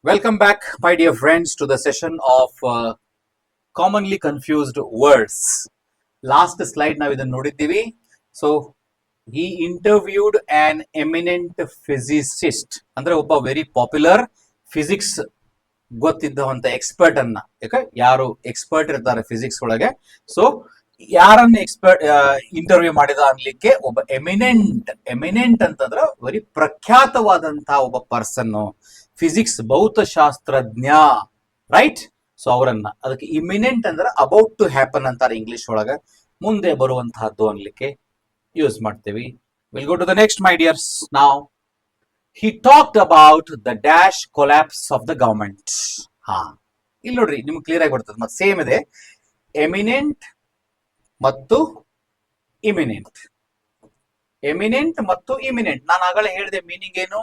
Welcome back, my dear friends, to the session of commonly confused words. Last slide ನಾವು ಇದನ್ನು ನೋಡಿದ್ದೀವಿ. So, he interviewed an eminent physicist. ಅಂದ್ರೆ ಒಬ್ಬ very popular physics ಗೊತ್ತಿದ್ದಂತ expert ಅನ್ನ ಯಾರು expert ಇರ್ತಾರೆ physics ಒಳಗೆ. ಸೊ ಯಾರನ್ನ ಎಕ್ಸ್ಪರ್ಟ್ ಇಂಟರ್ವ್ಯೂ ಮಾಡಿದ ಅನ್ಲಿಕ್ಕೆ ಒಬ್ಬ ಎಮಿನೆಂಟ್ ಅಂತಂದ್ರೆ ವೆರಿ ಪ್ರಖ್ಯಾತವಾದಂತಹ ಒಬ್ಬ ಪರ್ಸನ್, ಫಿಸಿಕ್ಸ್ ಭೌತಶಾಸ್ತ್ರಜ್ಞ, ರೈಟ್. ಸೊ ಅವರನ್ನ ಅದಕ್ಕೆ ಇಮಿನೆಂಟ್ ಅಂದ್ರೆ ಅಬೌಟ್ ಟು ಹ್ಯಾಪನ್ ಅಂತಾರೆ ಇಂಗ್ಲಿಷ್ ಒಳಗೆ, ಮುಂದೆ ಬರುವಂತಹದ್ದು ಅನ್ಲಿಕ್ಕೆ ಯೂಸ್ ಮಾಡ್ತೀವಿ. Will go to the next, my dears. ನಾವ್ he talked about the dash collapse of the government. ಇಲ್ಲಿ ನೋಡ್ರಿ, ನಿಮ್ಗೆ ಕ್ಲಿಯರ್ ಆಗಿ ಬರ್ತದೆ. ಮತ್ತೆ ಸೇಮ್ ಇದೆ, ಎಮಿನೆಂಟ್ ಮತ್ತು ಇಮಿನೆಂಟ್. ನಾನು ಆಗಲೇ ಹೇಳಿದೆ ಮೀನಿಂಗ್ ಏನು.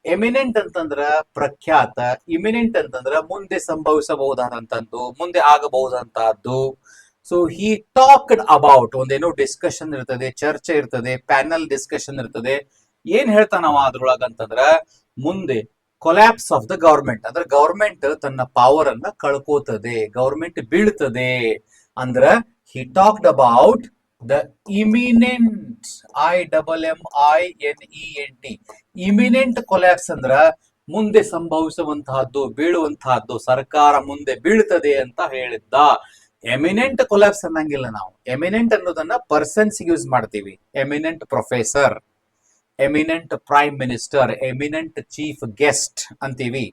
ಎಮಿನೆಂಟ್ ಅಂತಂದ್ರ ಪ್ರಖ್ಯಾತ, ಇಮಿನೆಂಟ್ ಅಂತಂದ್ರ ಮುಂದೆ ಸಂಭವಿಸಬಹುದಾದಂತದ್ದು, ಮುಂದೆ ಆಗಬಹುದಂತಹದ್ದು. ಸೊ ಹಿ ಟಾಕ್ಡ್ ಅಬೌಟ್, ಒಂದೇನೋ ಡಿಸ್ಕಷನ್ ಇರ್ತದೆ, ಚರ್ಚೆ ಇರ್ತದೆ, ಪ್ಯಾನಲ್ ಡಿಸ್ಕಷನ್ ಇರ್ತದೆ. ಏನ್ ಹೇಳ್ತಾನವ ಅದ್ರೊಳಗಂತಂದ್ರ, ಮುಂದೆ ಕೊಲ್ಯಾಪ್ಸ್ ಆಫ್ ದ ಗವರ್ಮೆಂಟ್ ಅಂದ್ರೆ ಗವರ್ಮೆಂಟ್ ತನ್ನ ಪವರ್ ಅನ್ನ ಕಳ್ಕೋತದೆ, ಗವರ್ಮೆಂಟ್ ಬೀಳ್ತದೆ. ಅಂದ್ರ he talked about the imminent, IMMINENT, imminent collapse ಅಂದ್ರ ಮುಂದೆ ಸಂಭವಿಸುವಂತಹದ್ದು, ಬೀಳುವಂತಹದ್ದು, ಸರ್ಕಾರ ಮುಂದೆ ಬೀಳ್ತದೆ ಅಂತ ಹೇಳಿದ್ದ. ಎಮಿನೆಂಟ್ ಕೊಲ್ಯಾಪ್ಸ್ ಅನ್ನಂಗಿಲ್ಲ ನಾವು. ಎಮಿನೆಂಟ್ ಅನ್ನೋದನ್ನ ಪರ್ಸನ್ಸ್ ಯೂಸ್ ಮಾಡ್ತೀವಿ. Eminent professor, eminent prime minister, eminent chief guest ಅಂತೀವಿ,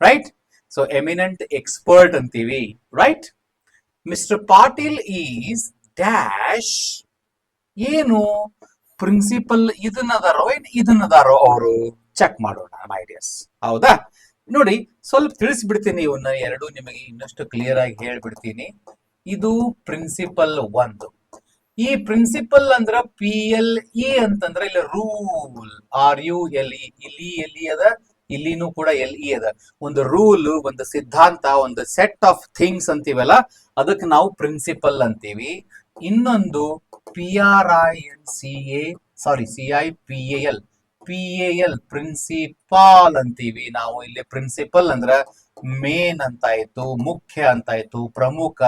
ರೈಟ್. ಸೊ ಎಮಿನೆಂಟ್ ಎಕ್ಸ್ಪರ್ಟ್ ಅಂತೀವಿ, right. Mister Patil is dash, ಏನು ಪ್ರಿನ್ಸಿಪಲ್ ಇದನ್ನದಾರೋ ಅವರು ಚೆಕ್ ಮಾಡೋಣ ಮೈ ಡಿಯರ್ಸ್. ಹೌದಾ? ನೋಡಿ, ಸ್ವಲ್ಪ ತಿಳಿಸ್ಬಿಡ್ತೀನಿ ಇವನ್ನ ಎರಡು, ನಿಮಗೆ ಇನ್ನಷ್ಟು ಕ್ಲಿಯರ್ ಆಗಿ ಹೇಳ್ಬಿಡ್ತೀನಿ. ಇದು ಪ್ರಿನ್ಸಿಪಲ್ 1. ಈ ಪ್ರಿನ್ಸಿಪಲ್ ಅಂದ್ರ PLE ಅಂತಂದ್ರ ಇಲ್ಲಿ ರೂಲ್, RULE, ಇಲ್ಲಿ ಎಲ್ಲಿ ಅದ, ಇಲ್ಲಿನೂ ಕೂಡ LE ಅದ. ಒಂದು ರೂಲ್, ಒಂದು ಸಿದ್ಧಾಂತ, ಒಂದು ಸೆಟ್ ಆಫ್ ಥಿಂಗ್ಸ್ ಅಂತೀವಲ್ಲ, ಅದಕ್ಕೆ ನಾವು ಪ್ರಿನ್ಸಿಪಲ್ ಅಂತೀವಿ. ಇನ್ನೊಂದು PRINCA ಪ್ರಿನ್ಸಿಪಾಲ್ ಅಂತೀವಿ ನಾವು. ಇಲ್ಲಿ ಪ್ರಿನ್ಸಿಪಲ್ ಅಂದ್ರ ಮೇನ್ ಅಂತಾಯ್ತು, ಮುಖ್ಯ ಅಂತಾಯ್ತು, ಪ್ರಮುಖ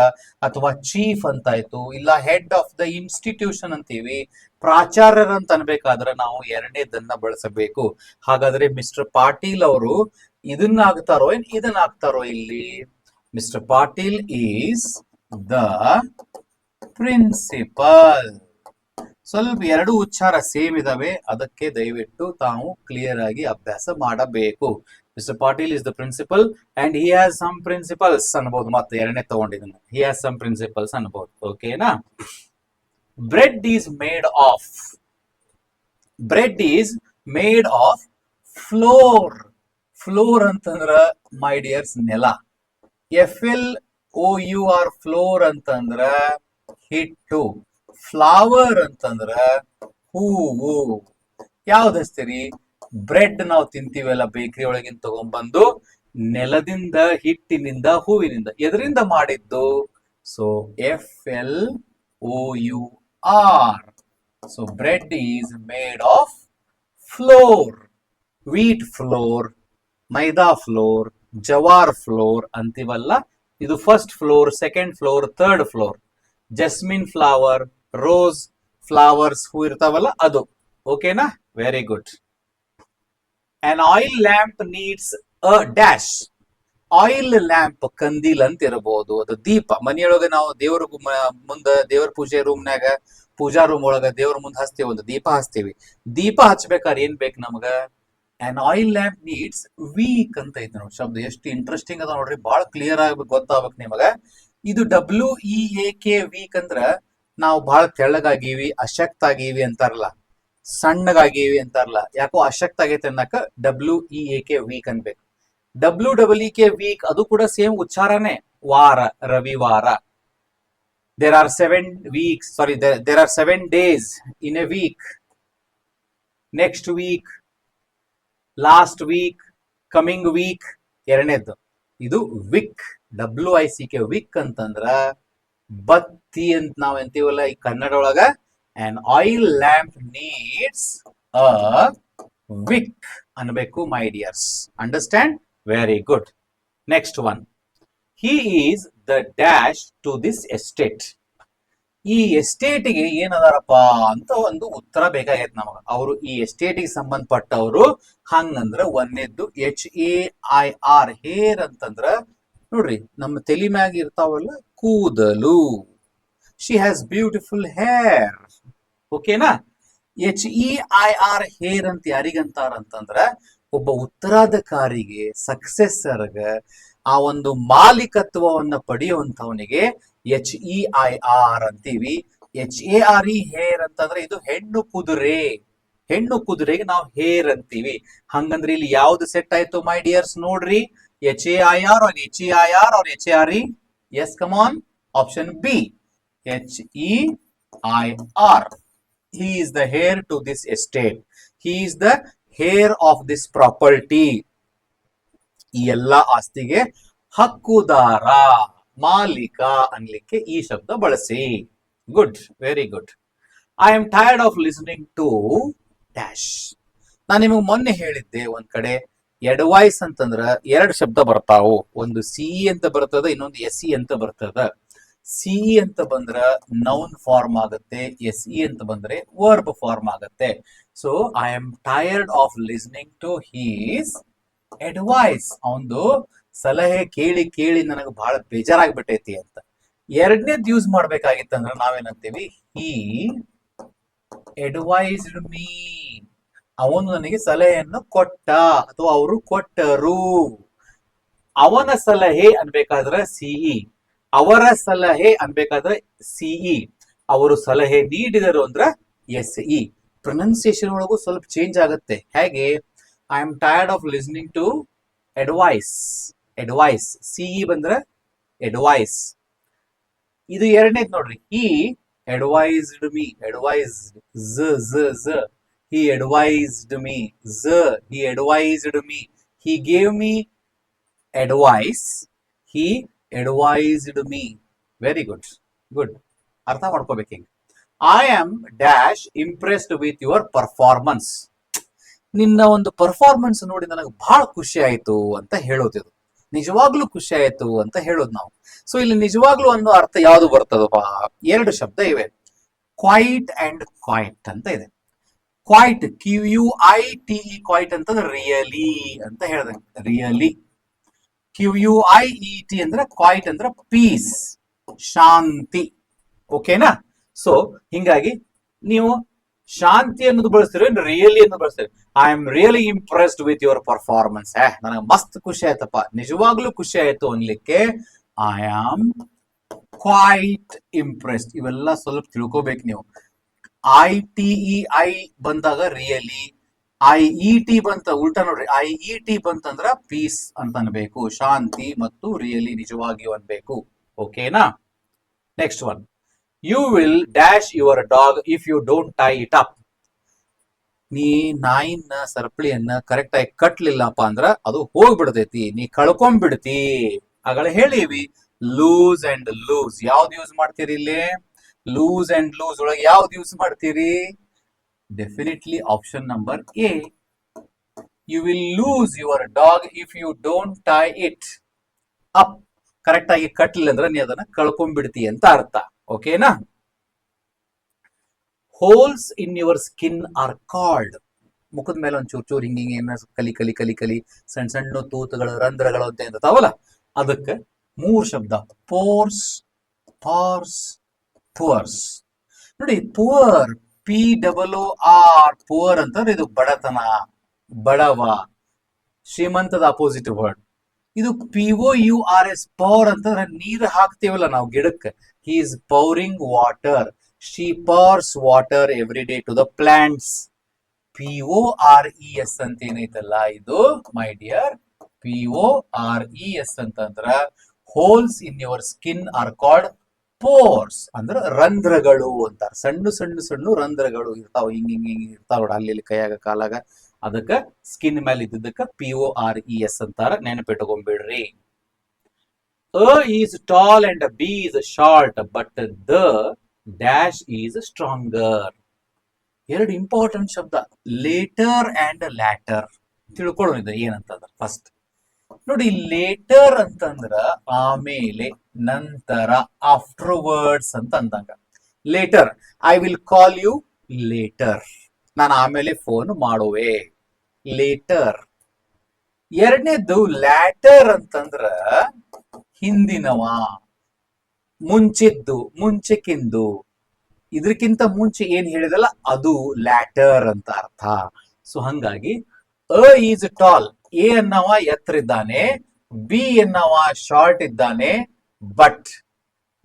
ಅಥವಾ ಚೀಫ್ ಅಂತಾಯ್ತು, ಇಲ್ಲ ಹೆಡ್ ಆಫ್ ದ ಇನ್ಸ್ಟಿಟ್ಯೂಷನ್ ಅಂತೀವಿ. ಪ್ರಾಚಾರ್ಯರ ಅಂತ ಅನ್ಬೇಕಾದ್ರೆ ನಾವು ಎರಡನೇದನ್ನ ಬಳಸಬೇಕು. ಹಾಗಾದ್ರೆ ಮಿಸ್ಟರ್ ಪಾಟೀಲ್ ಅವರು ಇದನ್ನ ಆಗ್ತಾರೋ ಇಲ್ಲಿ? Mister Patil is the principal. ಸ್ವಲ್ಪ ಎರಡು ಉಚ್ಚಾರ ಸೇಮ್ ಇದಾವೆ, ಅದಕ್ಕೆ ದಯವಿಟ್ಟು ತಾವು ಕ್ಲಿಯರ್ ಆಗಿ ಅಭ್ಯಾಸ ಮಾಡಬೇಕು. Mister Patil is the principal and he has some principles ಅನ್ಬಹುದು. ಮತ್ತೆ ಎರಡನೇ ತಗೊಂಡಿದ್ದನ್ನ ಹಿ ಹ್ಯಾಸ್ ಸಮ್ ಪ್ರಿನ್ಸಿಪಲ್ಸ್ ಅನ್ಬಹುದು. ಓಕೆನಾ? Bread is made of flour ಅಂತಂದ್ರ ಮೈ ಡಿಯರ್ಸ್ ನೆಲ. FLOUR ಫ್ಲೋರ್ ಅಂತಂದ್ರ ಹಿಟ್ಟು, ಫ್ಲವರ್ ಅಂತಂದ್ರ ಹೂವು. ಯಾವ್ದು ಹಚ್ತೀರಿ? ಬ್ರೆಡ್ ನಾವು ತಿಂತೀವಲ್ಲ ಬೇಕರಿ ಒಳಗಿಂದ ತಗೊಂಡ್ಬಂದು, ನೆಲದಿಂದ, ಹಿಟ್ಟಿನಿಂದ, ಹೂವಿನಿಂದ, ಎದರಿಂದ ಮಾಡಿದ್ದು? So FLOUR. So bread is made of flour, wheat flour, maida flour, jowar flour ಅಂತೀವಲ್ಲ. ಇದು first floor, second floor, third floor. Jasmine flower, rose flowers, ಹೂ ಇರ್ತಾವಲ್ಲ ಅದು. ಓಕೆನಾ? Very good. An oil lamp needs a dash. Oil lamp, ಕಂದೀಲ್ ಅಂತ ಇರಬಹುದು, ಅದು ದೀಪ. ಮನೆಯೊಳಗೆ ನಾವು ದೇವ್ರ ಮುಂದ, ದೇವ್ರ ಪೂಜೆ ರೂಮ್ನಾಗ, ಪೂಜಾ ರೂಮ್ ಒಳಗ ದೇವ್ರ ಮುಂದೆ ಹಚ್ತೀವಿ, ಒಂದು ದೀಪ ಹಚ್ತೀವಿ. ದೀಪ ಹಚ್ಬೇಕಾದ್ರೆ ಏನ್ ಬೇಕು ನಮಗ? An oil lamp needs weak ಅಂತ ಐತಿ ನೋಡಿ ಶಬ್ದ. ಎಷ್ಟು ಇಂಟ್ರೆಸ್ಟಿಂಗ್ ಅದ ನೋಡ್ರಿ, ಬಹಳ ಕ್ಲಿಯರ್ ಆಗ್ಬೇಕು, ಗೊತ್ತಾಗ್ಬೇಕು ನಿಮಗ. ಇದು WEAK, ವೀಕ್ ಅಂದ್ರ ನಾವು ಬಹಳ ತೆಳ್ಳಗಾಗೀವಿ, ಅಶಕ್ತ ಆಗೀವಿ ಅಂತಾರಲ್ಲ, ಸಣ್ಣಗಾಗೀವಿ ಅಂತಾರಲ್ಲ. ಯಾಕೋ ಅಶಕ್ತ ಆಗೈತೆ ಅನ್ನಕ WEAK ವೀಕ್ ಅನ್ಬೇಕು. WEEK ವೀಕ್, ಅದು ಕೂಡ ಸೇಮ್ ಉಚ್ಚಾರನೆ. ವಾರ, ರವಿವಾರ. there are 7 days in a week. next week, last week, coming week. ಎರಡನೇದ್ದು ಇದು ವಿಕ್, WICK ವಿಕ್ ಅಂತಂದ್ರ ಬತ್ತಿ ಅಂತ ನಾವ್ ಅಂತೀವಲ್ಲ ಈ ಕನ್ನಡ ಒಳಗ. an oil lamp needs a wick ಅನ್ಬೇಕು my dears. Understand? Very good. Next one, he is the dash to this estate. ಈ ಎಸ್ಟೇಟಿಗೆ ಏನದಾರಪ್ಪ ಅಂತ ಒಂದು ಉತ್ತರ ಬೇಕಾಗೈತೆ ನಮಗ. ಅವರು ಈ ಎಸ್ಟೇಟಿಗೆ ಸಂಬಂಧಪಟ್ಟವರು ಹಂಗಂದ್ರ ಒಂದೇದ್ದು HAIR, ಹೇರ್ ಅಂತಂದ್ರ ನೋಡ್ರಿ ನಮ್ಮ ತಲೆ ಮ್ಯಾಗ ಇರ್ತಾವಲ್ಲ ಕೂದಲು. She has beautiful hair. ಓಕೆನಾ? HEIR ಹೇರ್ ಅಂತ ಯಾರಿಗಂತಾರ ಅಂತಂದ್ರ ಒಬ್ಬ ಉತ್ತರಾಧಿಕಾರಿಗೆ, ಸಕ್ಸೆಸರ್ಗ, ಆ ಒಂದು ಮಾಲೀಕತ್ವವನ್ನ ಪಡೆಯುವಂತವನಿಗೆ HEIR ಅಂತೀವಿ. HARE ಹೇರ್ ಅಂತಂದ್ರೆ ಇದು ಹೆಣ್ಣು ಕುದುರೆ. ಹೆಣ್ಣು ಕುದುರೆಗೆ ನಾವು ಹೇರ್ ಅಂತೀವಿ. ಹಂಗಂದ್ರೆ ಇಲ್ಲಿ ಯಾವ್ದು ಸೆಟ್ ಆಯ್ತು ಮೈ ಡಿಯರ್ಸ್? ನೋಡ್ರಿ, HAIR or HEIR or HARE? Yes, come on. Option B, HEIR. He is the heir to this estate. He is the heir of this property. ಈ ಎಲ್ಲ ಆಸ್ತಿಗೆ ಹಕ್ಕುದಾರ, ಮಾಲೀಕ ಅನ್ಲಿಕ್ಕೆ ಈ ಶಬ್ದ ಬಳಸಿ. Good, very good. I am tired of listening to dash. ನಾನು ನಿಮಗೆ ಮೊನ್ನೆ ಹೇಳಿದ್ದೆ, ಒಂದ್ ಕಡೆ ಎಡ್ವೈಸ್ ಅಂತಂದ್ರ ಎರಡು ಶಬ್ದ ಬರ್ತಾವು. ಒಂದು CE ಅಂತ ಬರ್ತದ, ಇನ್ನೊಂದು SE ಅಂತ ಬರ್ತದ. CE ಅಂತ ಬಂದ್ರ ನೌನ್ ಫಾರ್ಮ್ ಆಗುತ್ತೆ, SE ಅಂತ ಬಂದ್ರೆ ವರ್ಬ್ ಫಾರ್ಮ್ ಆಗುತ್ತೆ. So I am tired of listening to his advice. ಅವನು ಸಲಹೆ ಕೇಳಿ ಕೇಳಿ ನನಗೆ ಬಹಳ ಬೇಜಾರಾಗ್ಬಿಟ್ಟೈತಿ ಅಂತ. ಎರಡನೇದ್ ಯೂಸ್ ಮಾಡ್ಬೇಕಾಗಿತ್ತಂದ್ರ ನಾವೇನಂತೀವಿ? He advised me. ಅವನು ನನಗೆ ಸಲಹೆಯನ್ನು ಕೊಟ್ಟ ಅಥವಾ ಅವರು ಕೊಟ್ಟರು. ಅವನ ಸಲಹೆ ಅನ್ಬೇಕಾದ್ರೆ CE, ಅವರ ಸಲಹೆ ಅನ್ಬೇಕಾದ್ರೆ CE, ಅವರು ಸಲಹೆ ನೀಡಿದರು ಅಂದ್ರ SE. ಪ್ರೊನೌನ್ಸಿಯೇಷನ್ ಒಳಗೂ ಸ್ವಲ್ಪ ಚೇಂಜ್ ಆಗುತ್ತೆ. ಹೇಗೆ? I am tired of listening to advice. Advice CE ಬಂದ್ರ ಅಡ್ವೈಸ್. ಇದು ಎರಡನೇದ್ ನೋಡ್ರಿ, ಈ ಅಡ್ವೈಸ್ಡ್ ಮೀ. ಅಡ್ವೈಸ್ಡ್ ಝ. He advised me. He advised me. He gave me advice. He advised me. Very good. Good. ಅರ್ಥ ಮಾಡ್ಕೋಬೇಕು ಹಿಂಗ. I am dash impressed with your performance. ನಿನ್ನ ಒಂದು ಪರ್ಫಾರ್ಮೆನ್ಸ್ ನೋಡಿ ನನಗೆ ಬಹಳ ಖುಷಿ ಆಯ್ತು ಅಂತ ಹೇಳೋದಿದು. ನಿಜವಾಗ್ಲೂ ಖುಷಿ ಆಯ್ತು ಅಂತ ಹೇಳೋದು ನಾವು. ಸೊ ಇಲ್ಲಿ ನಿಜವಾಗ್ಲೂ ಅನ್ನೋ ಅರ್ಥ ಯಾವುದು ಬರ್ತದಪ್ಪ? ಎರಡು ಶಬ್ದ ಇವೆ, ಕ್ವೈಟ್ ಅಂಡ್ ಕ್ವೈಟ್ ಅಂತ ಇದೆ. ಕ್ವೈಟ್, QUITE, ಕ್ವೈಟ್ ಅಂತಂದ್ರೆ ರಿಯಲಿ ಅಂತ ಹೇಳ್ದಂಗೆ, ರಿಯಲಿ. QUIET ಅಂದ್ರೆ ಕ್ವೈಟ್ ಅಂದ್ರೆ ಪೀಸ್, ಶಾಂತಿ. ಓಕೆನಾ? ಸೊ ಹಿಂಗಾಗಿ ನೀವು ಶಾಂತಿ ಅನ್ನೋದು ಬಳಸ್ತೀರಿ, ರಿಯಲಿ ಅನ್ನೋದು ಬಳಸ್ತೀರಿ. I am really impressed with your performance. ನನಗೆ ಮಸ್ತ್ ಖುಷಿ ಆಯ್ತಪ್ಪ, ನಿಜವಾಗ್ಲೂ ಖುಷಿ ಆಯ್ತು ಅನ್ಲಿಕ್ಕೆ ಐ ಆಮ್ ಕ್ವೈಟ್ ಇಂಪ್ರೆಸ್ಡ್. ಇವೆಲ್ಲ ಸ್ವಲ್ಪ ತಿಳ್ಕೋಬೇಕು ನೀವು. ITEI ಬಂದಾಗ ರಿಯಲಿ, IET ಬಂತ ಉಲ್ಟಾ ನೋಡ್ರಿ, IET ಬಂತಂದ್ರ ಪೀಸ್ ಅಂತ ಅನ್ಬೇಕು, ಶಾಂತಿ ಮತ್ತು ರಿಯಲಿ ನಿಜವಾಗಿಯೂ ಅನ್ಬೇಕು. ಓಕೆನಾ? Next one, you will dash your dog if you don't tie it up. ನೀ ನಾಯಿನ ಸರಪಳಿಯನ್ನ ಕರೆಕ್ಟ್ ಆಗಿ ಕಟ್ಲಿಲ್ಲಪ್ಪ ಅಂದ್ರ ಅದು ಹೋಗ್ಬಿಡ್ತೈತಿ, ನೀ ಕಳ್ಕೊಂಡ್ಬಿಡ್ತಿ. ಆಗಳ ಹೇಳಿವಿ, ಲೂಸ್ ಅಂಡ್ ಲೂಸ್. ಯಾವ್ದು ಯೂಸ್ ಮಾಡ್ತೀರಿ ಇಲ್ಲಿ? ಲೂಸ್ ಅಂಡ್ ಲೂಸ್ ಒಳಗೆ ಯಾವ್ದು ಯೂಸ್ ಮಾಡ್ತೀರಿ? Definitely option number A. You will lose your dog if you don't tie it up. Correct ಆಗಿ ಕಟ್ಲಿಲ್ಲ ಅಂದ್ರೆ ನೀ ಅದನ್ನ ಕಳ್ಕೊಂಡ್ಬಿಡ್ತಿ ಅಂತ ಅರ್ಥ. ಓಕೆನಾ? Holes in your skin are called. ಮುಖದ ಮೇಲೆ ಒಂದ್ ಚೂರ್ ಹಿಂಗ ಏನ ಕಲಿ ಕಲಿ ಕಲಿ ಕಲಿ ಸಣ್ಣ ಸಣ್ಣ ತೂತುಗಳು, ರಂಧ್ರಗಳು ಅಂತ ಇರ್ತಾವಲ್ಲ, ಅದಕ್ಕೆ ಮೂರ್ ಶಬ್ದ, ಪೋರ್ಸ್, ಪಾರ್ಸ್, ಪುವರ್ಸ್. ನೋಡಿ, ಪುವರ್, POOR, ಪುವರ್ ಅಂತಂದ್ರೆ ಇದು ಬಡತನ, ಬಡವ, ಶ್ರೀಮಂತದ ಅಪೋಸಿಟ್ ವರ್ಡ್. ಇದು POURS, ಪವರ್ ಅಂತಂದ್ರೆ ನೀರು ಹಾಕ್ತೇವಲ್ಲ ನಾವು ಗಿಡಕ್ಕೆ. He is ಪೌರಿಂಗ್ water. She powers water every day to the plants. PORES ಅಂತ ಏನೈತಲ್ಲ ಇದು ಮೈ ಡಿಯರ್, PORES ಅಂತಂದ್ರ holes in your skin are called force. ಅಂದ್ರ ರಂಧ್ರಗಳು ಅಂತಾರ. ಸಣ್ಣ ಸಣ್ಣ ಸಣ್ಣ ರಂಧ್ರಗಳು ಇರ್ತಾವ, ಹಿಂಗ್ ಹಿಂಗ್ ಹಿಂಗ್ ಇರ್ತಾವ ನೋಡ, ಅಲ್ಲಿ ಕೈಯಾಗ ಕಾಲಾಗ. ಅದಕ್ಕ ಸ್ಕಿನ್ ಮೇಲೆ ಇದ್ದಕ್ಕ PORES ಅಂತಾರ. ನೆನಪಿಟ್ಕೊಂಡ್ಬಿಡ್ರಿ. A is tall and B is short, but the dash is stronger. ಎರಡು ಇಂಪಾರ್ಟೆಂಟ್ ಶಬ್ದ, ಲೇಟರ್ ಅಂಡ್ ಲ್ಯಾಟರ್. ತಿಳ್ಕೊಳ್ಳೋಣ ಇದು ಏನಂತಂದ್ರೆ ಫಸ್ಟ್ ನೋಡಿ, ಲೇಟರ್ ಅಂತಂದ್ರ ಆಮೇಲೆ, ನಂತರ, ಆಫ್ಟರ್ವರ್ಡ್ಸ್ ಅಂತ ಅಂದಂಗ. Later, I will call you later, ನಾನು ಆಮೇಲೆ ಫೋನ್ ಮಾಡುವೆ, ಲೇಟರ್. ಎರಡನೇದು ಲ್ಯಾಟರ್ ಅಂತಂದ್ರ ಹಿಂದಿನವ, ಮುಂಚಿದ್ದು, ಮುಂಚೆಕಿಂದು, ಇದಕ್ಕಿಂತ ಮುಂಚೆ ಏನ್ ಹೇಳಿದಲ್ಲ ಅದು ಲ್ಯಾಟರ್ ಅಂತ ಅರ್ಥ. ಸೊ ಹಂಗಾಗಿ ಈಸ್ ಟಾಲ್, ಎ ಅನ್ನವ ಎತ್ತರ ಇದ್ದಾನೆ, ಬಿ ಅನ್ನವ ಶಾರ್ಟ್ ಇದ್ದಾನೆ, ಬಟ್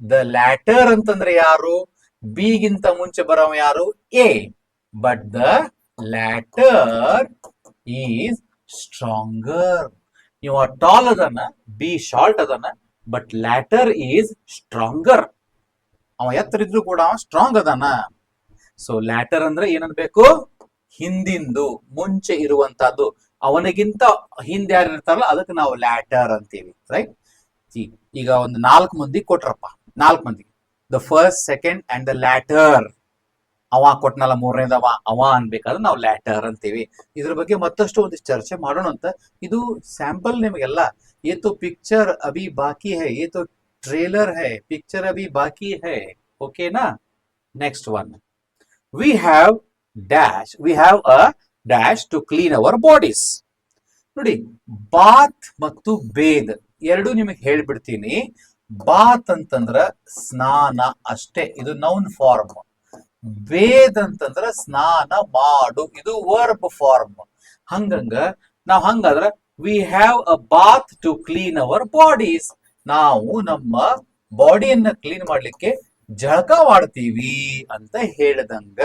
ದ ಲ್ಯಾಟರ್ ಅಂತಂದ್ರೆ ಯಾರು? ಬಿ ಗಿಂತ ಮುಂಚೆ ಬರೋವ ಯಾರು? A. But the later is stronger. ಇವ ಟಾಲ್ ಅದನ್ನ, ಬಿ ಶಾರ್ಟ್ ಅದನ್ನ, ಬಟ್ ಲ್ಯಾಟರ್ ಈಸ್ ಸ್ಟ್ರಾಂಗರ್. ಅವ ಎತ್ತರ ಇದ್ರು ಕೂಡ ಅವ ಸ್ಟ್ರಾಂಗ್ ಅದಾನ. ಸೊ ಲ್ಯಾಟರ್ ಅಂದ್ರೆ ಏನನ್ಬೇಕು? ಹಿಂದಿಂದು, ಮುಂಚೆ ಇರುವಂತಹದ್ದು, ಅವನಿಗಿಂತ ಹಿಂದೆ ಯಾರು ಇರ್ತಾರಲ್ಲ ಅದಕ್ಕೆ ನಾವು ಲ್ಯಾಟರ್ ಅಂತೀವಿ, ರೈಟ್? ಈಗ ಒಂದು 4 ಮಂದಿ ಕೊಟ್ರಪ್ಪ, 4 ಮಂದಿ, the first, second and the later. ಅವ ಕೊಟ್ನಲ್ಲ ಮೂರನೇದವ, ಅವ ಅನ್ಬೇಕಾದ್ರೆ ನಾವು ಲ್ಯಾಟರ್ ಅಂತೀವಿ. ಇದ್ರ ಬಗ್ಗೆ ಮತ್ತಷ್ಟು ಒಂದಿಷ್ಟು ಚರ್ಚೆ ಮಾಡೋಣ ಅಂತ. ಇದು ಸ್ಯಾಂಪಲ್ ನಿಮಗೆಲ್ಲ. ये तो पिक्चर अभी बाकी है, ये तो ट्रेलर है, पिक्चर अभी बाकी है. ओके ना? Next one, we have dash, we have a dash to clean our bodies. ನೋಡಿ, ಬಾತ್ ಮತ್ತು ಬೇದ್ ಎರಡು ನಿಮಗೆ ಹೇಳ್ಬಿಡ್ತೀನಿ. ಬಾತ್ ಅಂತಂದ್ರ ಸ್ನಾನ ಅಷ್ಟೇ, ಇದು ನೌನ್ ಫಾರ್ಮ್. ಬೇದ್ ಅಂತಂದ್ರ ಸ್ನಾನ ಮಾಡು, ಇದು ವರ್ಬ್ ಫಾರ್ಮ್. ಹಂಗಂಗ ನಾವ್ ಹಂಗಾದ್ರ we have a bath to clean our bodies. ನಾವು ನಮ್ಮ ಬಾಡಿಯನ್ನ ಕ್ಲೀನ್ ಮಾಡ್ಲಿಕ್ಕೆ ಜಳಕ ಮಾಡ್ತೀವಿ ಅಂತ ಹೇಳಿದಂಗ.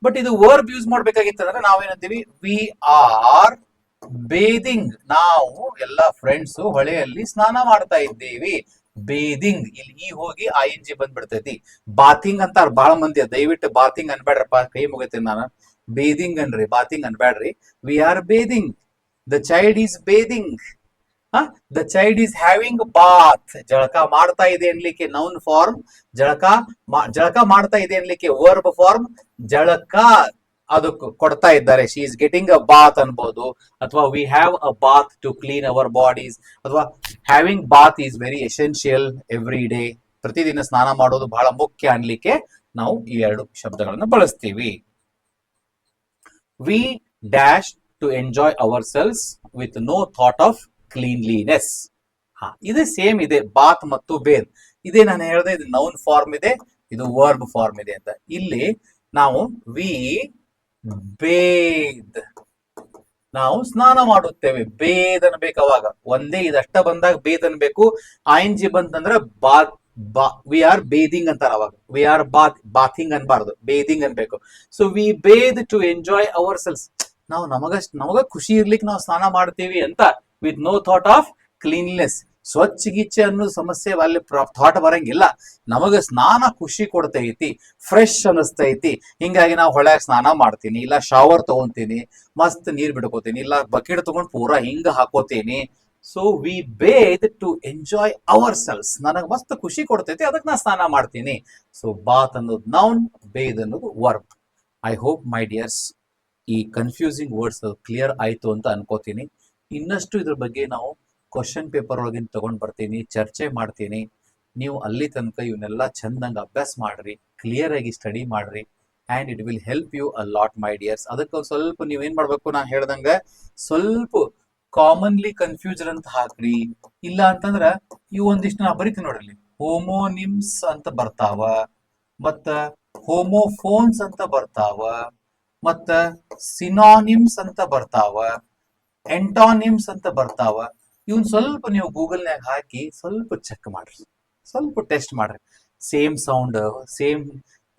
ಬಟ್ ಇದು ವರ್ಬ್ ಯೂಸ್ ಮಾಡ್ಬೇಕಾಗಿತ್ತಂದ್ರೆ ನಾವೇನಂತೀವಿ? We are bathing. ನಾವು ಎಲ್ಲ ಫ್ರೆಂಡ್ಸ್ ಹೊಳೆಯಲ್ಲಿ ಸ್ನಾನ ಮಾಡ್ತಾ ಇದ್ದೀವಿ. ಬೇದಿಂಗ್, ಇಲ್ಲಿ ಈ ಹೋಗಿ ING ಬಂದ್ಬಿಡ್ತೈತಿ. ಬಾತಿಂಗ್ ಅಂತಾರ ಬಹಳ ಮಂದಿ, ದಯವಿಟ್ಟು ಬಾತಿಂಗ್ ಅನ್ಬೇಡ್ರಪ್ಪ, ಕೈ ಮುಗಿತೀನಿ ನಾನು. ಬೇದಿಂಗ್ ಅನ್ರಿ, ಬಾತಿಂಗ್ ಅನ್ಬೇಡ್ರಿ. We are bathing, the child is bathing, the child is having bath. ಜಳಕ ಮಾಡ್ತಾ ಇದೆ ಅನ್ಲಿಕ್ಕೆ ನೌನ್ ಫಾರ್ಮ್, ಜಳಕ ಮಾಡ್ತಾ ಇದೆ ಅನ್ಲಿಕ್ಕೆ ವರ್ಬ್ ಫಾರ್ಮ್. ಜಳಕ ಅದು ಕೊಡ್ತಾ ಇದ್ದಾರೆ, she is getting a bath ಅನ್ಬೋದು, ಅಥವಾ we have a bath to clean our bodies, ಅಥವಾ having bath is very essential every day. ಪ್ರತಿದಿನ ಸ್ನಾನ ಮಾಡೋದು ಬಹಳ ಮುಖ್ಯ ಅನ್ಲಿಕ್ಕೆ ನಾವು ಈ ಎರಡು ಶಬ್ದಗಳನ್ನು ಬಳಸ್ತೀವಿ. We dash to enjoy our selves with no thought of cleanliness. ಇದು ಸೇಮ್ ಇದೆ, ಬಾತ್ ಮತ್ತು ಬೇದ್. ಇದೇ ನಾನು ಹೇಳಿದೆ, ಇದು ನೌನ್ ಫಾರ್ಮ್ ಇದೆ, ಇದು ವರ್ಬ್ ಫಾರ್ಮ್ ಇದೆ ಅಂತ. ಇಲ್ಲಿ ನಾವು ವಿ ಬೇದ್, ನಾವು ಸ್ನಾನ ಮಾಡುತ್ತೇವೆ. ಬೇದ್ ಅನ್ಬೇಕು, ಅವಾಗ ಒಂದೇ ಇದಷ್ಟ ಬಂದಾಗ ಬೇದ್ ಅನ್ಬೇಕು. ING ಬಂತಂದ್ರೆ ಬಾತ್, ವಿ ಆರ್ ಬೇದಿಂಗ್ ಅಂತಾರ, ಅವಾಗ ವಿ ಆರ್ ಬಾಥಿಂಗ್ ಅನ್ಬಾರ್ದು, ಬೇದಿಂಗ್ ಅನ್ಬೇಕು. So we bathe to enjoy hour selves. ನಾವು ನಮಗ ಖುಷಿ ಇರ್ಲಿಕ್ಕೆ ನಾವು ಸ್ನಾನ ಮಾಡ್ತೀವಿ ಅಂತ. With no thought of cleanliness, ಸ್ವಚ್ಛ ಗಿಚ್ಚೆ ಅನ್ನೋ ಸಮಸ್ಯೆ ಅಲ್ಲಿ ಥಾಟ್ ಬರಂಗಿಲ್ಲ. ನಮಗ ಸ್ನಾನ ಖುಷಿ ಕೊಡ್ತೈತಿ, ಫ್ರೆಶ್ ಅನಿಸ್ತೈತಿ. ಹಿಂಗಾಗಿ ನಾವು ಹೊಳ್ಯಾಗ ಸ್ನಾನ ಮಾಡ್ತೀನಿ, ಇಲ್ಲ ಶವರ್ ತಗೊಂತೀನಿ, ಮಸ್ತ್ ನೀರ್ ಬಿಡ್ಕೋತೀನಿ, ಇಲ್ಲ ಬಕೆಟ್ ತಗೊಂಡ್ ಪೂರಾ ಹಿಂಗ ಹಾಕೋತೀನಿ. So we bathe to enjoy hour selves. ನನಗೆ ಮಸ್ತ್ ಖುಷಿ ಕೊಡ್ತೈತಿ, ಅದಕ್ಕೆ ನಾ ಸ್ನಾನ ಮಾಡ್ತೀನಿ. ಸೊ ಬಾತ್ ಅನ್ನೋದು ನೌನ್, ಬೇದ್ ಅನ್ನೋದು verb. I hope my dears ಈ ಕನ್ಫ್ಯೂಸಿಂಗ್ ವರ್ಡ್ಸ್ ಕ್ಲಿಯರ್ ಆಯ್ತು ಅಂತ ಅನ್ಕೋತೀನಿ. ಇನ್ನಷ್ಟು ಇದ್ರ ಬಗ್ಗೆ ನಾವು ಕ್ವಶನ್ ಪೇಪರ್ ಒಳಗಿನ ತಗೊಂಡ್ ಬರ್ತೀನಿ, ಚರ್ಚೆ ಮಾಡ್ತೀನಿ. ನೀವು ಅಲ್ಲಿ ತನಕ ಇವನ್ನೆಲ್ಲ ಚಂದಂಗ ಅಭ್ಯಾಸ ಮಾಡ್ರಿ, ಕ್ಲಿಯರ್ ಆಗಿ ಸ್ಟಡಿ ಮಾಡ್ರಿ, and it will help you a lot my dears. ಅದಕ್ಕೆ ಸ್ವಲ್ಪ ನೀವೇನ್ ಮಾಡ್ಬೇಕು, ನಾ ಹೇಳ್ದಂಗ ಸ್ವಲ್ಪ ಕಾಮನ್ಲಿ ಕನ್ಫ್ಯೂಸರ್ ಅಂತ ಹಾಕ್ರಿ. ಇಲ್ಲ ಅಂತಂದ್ರ ಇವು ಒಂದಿಷ್ಟು ನಾ ಬರೀತೀನಿ ನೋಡ್ರಿ, ಹೋಮೋನಿಮ್ಸ್ ಅಂತ ಬರ್ತಾವ, ಮತ್ತ ಹೋಮೋಫೋನ್ಸ್ ಅಂತ ಬರ್ತಾವ, ಮತ್ತ ಸಿನಾನಿಮ್ಸ್ ಅಂತ ಬರ್ತಾವ, ಎಂಟಾನಿಮ್ಸ್ ಅಂತ ಬರ್ತಾವ. ಇವನ್ ಸ್ವಲ್ಪ ನೀವು ಗೂಗಲ್ನಾಗ ಹಾಕಿ ಸ್ವಲ್ಪ ಚೆಕ್ ಮಾಡ್ರಿ, ಸ್ವಲ್ಪ ಟೆಸ್ಟ್ ಮಾಡ್ರಿ. ಸೇಮ್ ಸೌಂಡ್, ಸೇಮ್,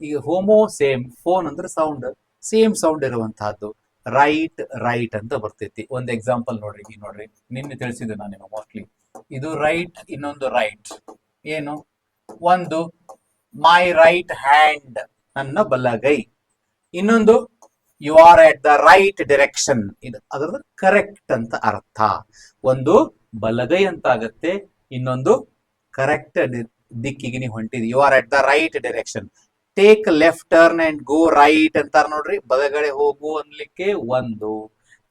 ಈಗ ಹೋಮೋ ಸೇಮ್, ಫೋನ್ ಅಂದ್ರೆ ಸೌಂಡ್, ಸೇಮ್ ಸೌಂಡ್ ಇರುವಂತಹದ್ದು. ರೈಟ್ ಅಂತ ಬರ್ತೈತಿ. ಒಂದು ಎಕ್ಸಾಂಪಲ್ ನೋಡ್ರಿ, ಈಗ ನೋಡ್ರಿ, ನಿನ್ನೆ ತಿಳಿಸಿದ್ದೆ ನಾನು ನಿಮಗೆ ಮೋಸ್ಟ್ಲಿ. ಇದು ರೈಟ್, ಇನ್ನೊಂದು ರೈಟ್. ಏನು? ಒಂದು ಮೈ ರೈಟ್ ಹ್ಯಾಂಡ್, ನನ್ನ ಬಲಗೈ. ಇನ್ನೊಂದು you are at the right direction, ಇದು ಅದರದ್ದು ಕರೆಕ್ಟ್ ಅಂತ ಅರ್ಥ. ಒಂದು ಬಲಗೈ ಅಂತ ಆಗತ್ತೆ, ಇನ್ನೊಂದು ಕರೆಕ್ಟ್ ದಿಕ್ಕಿಗೆ ನೀವು ಹೊಂಟಿದಿ, you are at the right direction. Take left turn and go right ಅಂತಾರ ನೋಡ್ರಿ, ಬಲಗಡೆ ಹೋಗು ಅನ್ಲಿಕ್ಕೆ ಒಂದು,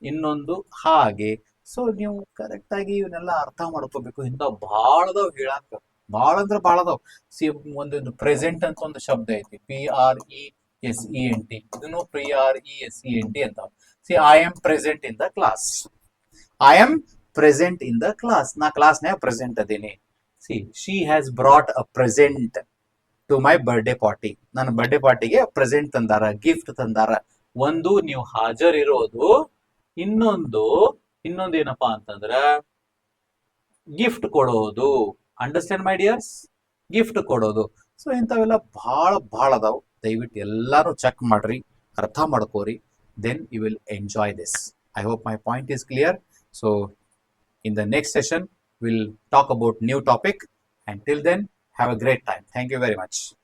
ಇನ್ನೊಂದು ಹಾಗೆ. ಸೊ ನೀವು ಕರೆಕ್ಟ್ ಆಗಿ ಇವನ್ನೆಲ್ಲ ಅರ್ಥ ಮಾಡ್ಕೋಬೇಕು. ಇಂಥ ಭಾಳ ಅದಾವ್ ಹೇಳಾಕ, ಭಾಳ ಅಂದ್ರೆ ಭಾಳ ಅದಾವ್. ಸಿ ಒಂದೊಂದು ಪ್ರೆಸೆಂಟ್ ಅಂತ ಒಂದು ಶಬ್ದ ಐತಿ, PRESENT, ಇದನ್ನು PRESENT ಅಂತ. See I am present in the class, I am present in the class, ನಾ ಕ್ಲಾಸ್ನ್ಯಾಗ ಪ್ರೆಸೆಂಟ್ ಅದೀನಿ. See she has brought a present to my birthday party, ನನ್ನ ಬರ್ಡೇ ಪಾರ್ಟಿಗೆ ಪ್ರೆಸೆಂಟ್ ತಂದಾರ, ಗಿಫ್ಟ್ ತಂದಾರ. ಒಂದು ನೀವು ಹಾಜರಿರೋದು, ಇನ್ನೊಂದು ಏನಪ್ಪಾ ಅಂತಂದ್ರ ಗಿಫ್ಟ್ ಕೊಡೋದು. Understand my dears? ಗಿಫ್ಟ್ ಕೊಡೋದು. ಸೊ ಇಂಥವೆಲ್ಲ ಭಾಳ ಅದಾವು. ದಯವಿಟ್ಟು ಎಲ್ಲಾರು ಚೆಕ್ ಮಾಡ್ರಿ, ಅರ್ಥ ಮಾಡ್ಕೋರಿ, then you will enjoy this. I hope my point is clear. So in the next session, we'll talk about new topic. Until then, have a great time. Thank you very much.